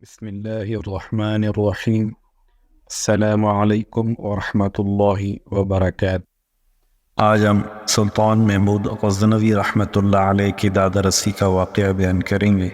بسم اللہ الرحمن الرحیم۔ السلام علیکم ورحمۃ اللہ وبرکاتہ۔ آج ہم سلطان محمود غزنوی رحمۃ اللہ علیہ کی دادا رسی کا واقعہ بیان کریں گے۔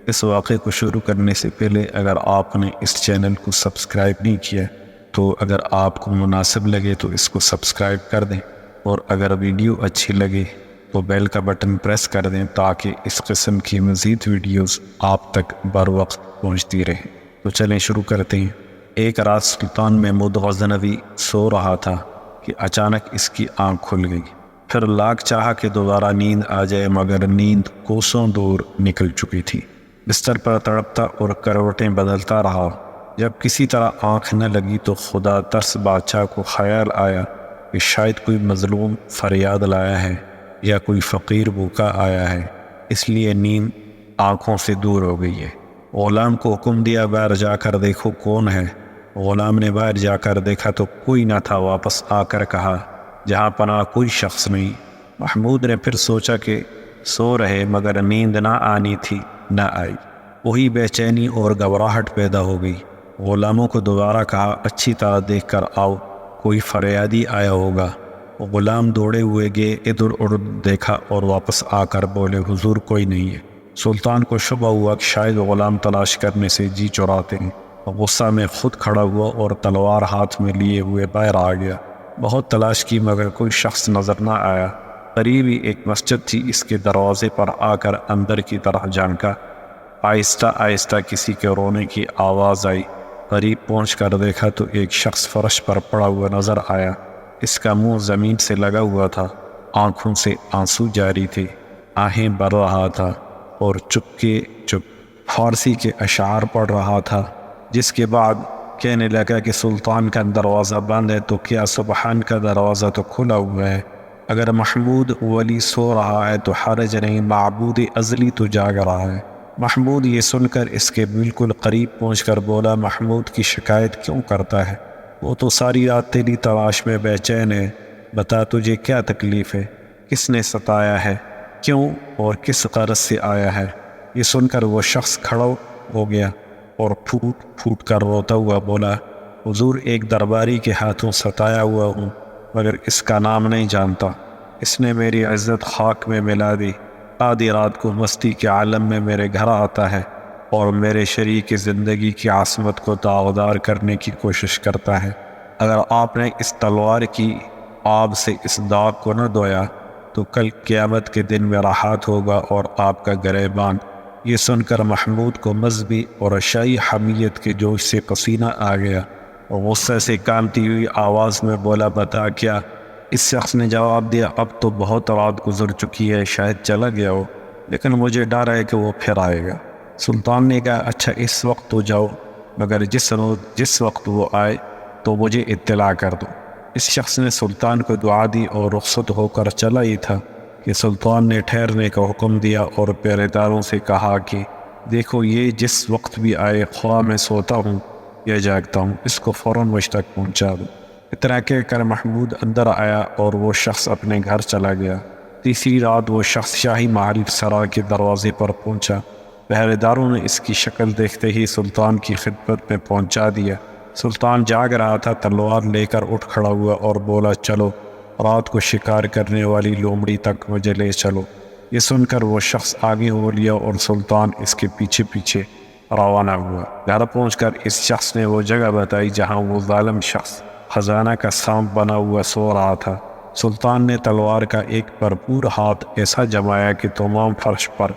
اس واقعے کو شروع کرنے سے پہلے اگر آپ نے اس چینل کو سبسکرائب نہیں کیا تو اگر آپ کو مناسب لگے تو اس کو سبسکرائب کر دیں، اور اگر ویڈیو اچھی لگے تو بیل کا بٹن پریس کر دیں تاکہ اس قسم کی مزید ویڈیوز آپ تک بر وقت پہنچتی رہیں۔ تو چلیں شروع کرتے ہیں۔ ایک رات سلطان محمود غزنوی سو رہا تھا کہ اچانک اس کی آنکھ کھل گئی۔ پھر لاکھ چاہا کہ دوبارہ نیند آ جائے، مگر نیند کوسوں دور نکل چکی تھی۔ بستر پر تڑپتا اور کروٹیں بدلتا رہا۔ جب کسی طرح آنکھ نہ لگی تو خدا ترس بادشاہ کو خیال آیا کہ شاید کوئی مظلوم فریاد لایا ہے یا کوئی فقیر بھوکا آیا ہے، اس لیے نیند آنکھوں سے دور ہو گئی ہے۔ غلام کو حکم دیا، باہر جا کر دیکھو کون ہے۔ غلام نے باہر جا کر دیکھا تو کوئی نہ تھا۔ واپس آ کر کہا، جہاں پناہ کوئی شخص نہیں۔ محمود نے پھر سوچا کہ سو رہے مگر نیند نہ آنی تھی، نہ آئی۔ وہی بے چینی اور گھبراہٹ پیدا ہو گئی۔ غلاموں کو دوبارہ کہا، اچھی طرح دیکھ کر آؤ، کوئی فریادی آیا ہوگا۔ غلام دوڑے ہوئے گئے، ادھر ادھر دیکھا اور واپس آ کر بولے، حضور کوئی نہیں ہے۔ سلطان کو شبہ ہوا کہ شاید غلام تلاش کرنے سے جی چراتے ہیں۔ غصہ میں خود کھڑا ہوا اور تلوار ہاتھ میں لیے ہوئے باہر آ گیا۔ بہت تلاش کی مگر کوئی شخص نظر نہ آیا۔ قریب ہی ایک مسجد تھی، اس کے دروازے پر آ کر اندر کی طرح جھانکا۔ آہستہ آہستہ کسی کے رونے کی آواز آئی۔ قریب پہنچ کر دیکھا تو ایک شخص فرش پر پڑا ہوا نظر آیا۔ اس کا منہ زمین سے لگا ہوا تھا، آنکھوں سے آنسو جاری تھے، آہیں بھر رہا تھا اور چپ کے چپ فارسی کے اشعار پڑھ رہا تھا۔ جس کے بعد کہنے لگا کہ سلطان کا دروازہ بند ہے تو کیا سبحان کا دروازہ تو کھلا ہوا ہے؟ اگر محمود ولی سو رہا ہے تو حرج نہیں، معبود ازلی تو جاگ رہا ہے۔ محمود یہ سن کر اس کے بالکل قریب پہنچ کر بولا، محمود کی شکایت کیوں کرتا ہے؟ وہ تو ساری رات تیری تلاش میں بے چین ہے۔ بتا تجھے کیا تکلیف ہے؟ کس نے ستایا ہے؟ کیوں اور کس غرض سے آیا ہے؟ یہ سن کر وہ شخص کھڑا ہو گیا اور پھوٹ پھوٹ کر روتا ہوا بولا، حضور ایک درباری کے ہاتھوں ستایا ہوا ہوں، مگر اس کا نام نہیں جانتا۔ اس نے میری عزت خاک میں ملا دی۔ آدھی رات کو مستی کے عالم میں میرے گھر آتا ہے اور میرے شریک زندگی کی عصمت کو داغدار کرنے کی کوشش کرتا ہے۔ اگر آپ نے اس تلوار کی آب سے اس داغ کو نہ دھویا تو کل قیامت کے دن میرا ہاتھ ہوگا اور آپ کا گریبان۔ یہ سن کر محمود کو مذہبی اور عشائی حمیت کے جوش سے پسینہ آ گیا اور غصے سے کانپتی ہوئی آواز میں بولا، بتا کیا؟ اس شخص نے جواب دیا، اب تو بہت رات گزر چکی ہے، شاید چلا گیا ہو، لیکن مجھے ڈر ہے کہ وہ پھر آئے گا۔ سلطان نے کہا، اچھا اس وقت تو جاؤ، مگر جس وقت وہ آئے تو مجھے اطلاع کر دو۔ اس شخص نے سلطان کو دعا دی اور رخصت ہو کر چلا ہی تھا کہ سلطان نے ٹھہرنے کا حکم دیا اور پہرے داروں سے کہا کہ دیکھو، یہ جس وقت بھی آئے، خواہ میں سوتا ہوں یا جاگتا ہوں، اس کو فوراً مجھ تک پہنچا دو۔ اتنا کہہ کر محمود اندر آیا اور وہ شخص اپنے گھر چلا گیا۔ تیسری رات وہ شخص شاہی محل سرا کے دروازے پر پہنچا۔ پہرے داروں نے اس کی شکل دیکھتے ہی سلطان کی خدمت میں پہنچا دیا۔ سلطان جاگ رہا تھا، تلوار لے کر اٹھ کھڑا ہوا اور بولا، چلو رات کو شکار کرنے والی لومڑی تک مجھے لے چلو۔ یہ سن کر وہ شخص آگے ہو لیا اور سلطان اس کے پیچھے پیچھے روانہ ہوا۔ گھر پہنچ کر اس شخص نے وہ جگہ بتائی جہاں وہ ظالم شخص خزانہ کا سانپ بنا ہوا سو رہا تھا۔ سلطان نے تلوار کا ایک بھرپور ہاتھ ایسا جمایا کہ تمام فرش پر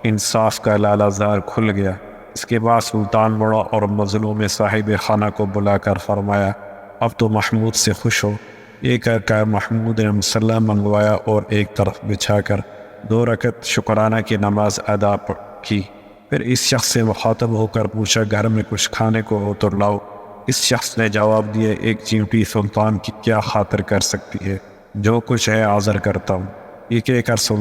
انصاف کا لالہ زار کھل گیا۔ اس کے بعد سلطان مڑا اور مظلوم صاحب خانہ کو بلا کر فرمایا، اب تو محمود سے خوش ہو۔ یہ کہہ کر محمود نے مصلی منگوایا اور ایک طرف بچھا کر 2 رکعت شکرانہ کی نماز ادا کی۔ پھر اس شخص سے مخاطب ہو کر پوچھا، گھر میں کچھ کھانے کو ہو تو لاؤ۔ اس شخص نے جواب دیا، ایک چیونٹی سلطان کی کیا خاطر کر سکتی ہے، جو کچھ ہے حاضر کرتا ہوں۔ یہ کہہ کر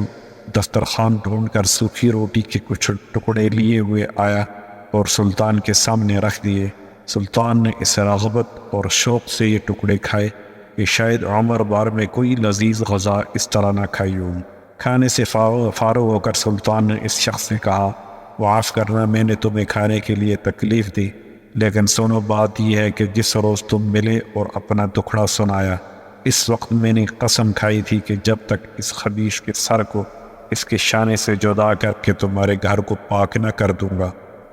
دسترخوان ڈھونڈ کر سوکھی روٹی کے کچھ ٹکڑے لیے ہوئے آیا اور سلطان کے سامنے رکھ دیے۔ سلطان نے اس رغبت اور شوق سے یہ ٹکڑے کھائے کہ شاید عمر بھر میں کوئی لذیذ غذا اس طرح نہ کھائی ہوگی۔ کھانے سے فارغ ہو کر سلطان نے اس شخص سے کہا، معاف کرنا میں نے تمہیں کھانے کے لیے تکلیف دی، لیکن سنو بات یہ ہے کہ جس روز تم ملے اور اپنا دکھڑا سنایا، اس وقت میں نے قسم کھائی تھی کہ جب تک اس خبیث کے سر کو اس کے شانے سے جدا کر کے تمہارے گھر کو پاک نہ کر دوں گا،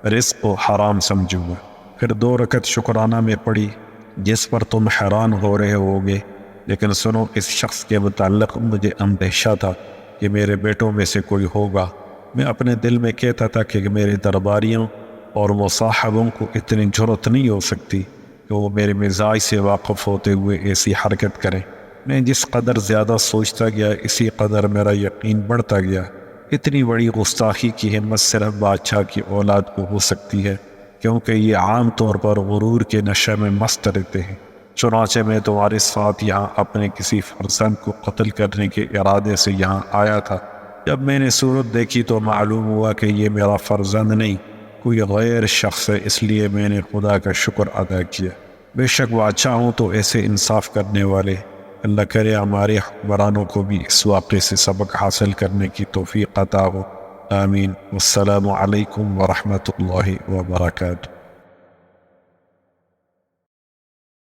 رزق کو حرام سمجھوں گا۔ پھر 2 رکعت شکرانہ میں پڑھی جس پر تم حیران ہو رہے ہوگے، لیکن سنو اس شخص کے متعلق مجھے اندیشہ تھا کہ میرے بیٹوں میں سے کوئی ہوگا۔ میں اپنے دل میں کہتا تھا کہ میرے درباریوں اور مصاحبوں کو اتنی جرأت نہیں ہو سکتی کہ وہ میرے مزاج سے واقف ہوتے ہوئے ایسی حرکت کریں۔ میں جس قدر زیادہ سوچتا گیا اسی قدر میرا یقین بڑھتا گیا۔ اتنی بڑی گستاخی کی ہمت صرف بادشاہ کی اولاد کو ہو سکتی ہے، کیونکہ یہ عام طور پر غرور کے نشے میں مست رہتے ہیں۔ چنانچہ میں تمہارے ساتھ یہاں اپنے کسی فرزند کو قتل کرنے کے ارادے سے یہاں آیا تھا۔ جب میں نے صورت دیکھی تو معلوم ہوا کہ یہ میرا فرزند نہیں، کوئی غیر شخص ہے، اس لیے میں نے خدا کا شکر ادا کیا۔ بے شک بادشاہ ہوں تو ایسے انصاف کرنے والے، اللہ کرے ہمارے حکمرانوں کو بھی اس واقعے سے سبق حاصل کرنے کی توفیق عطا ہو، آمین۔ والسلام علیکم ورحمۃ اللہ وبرکاتہ۔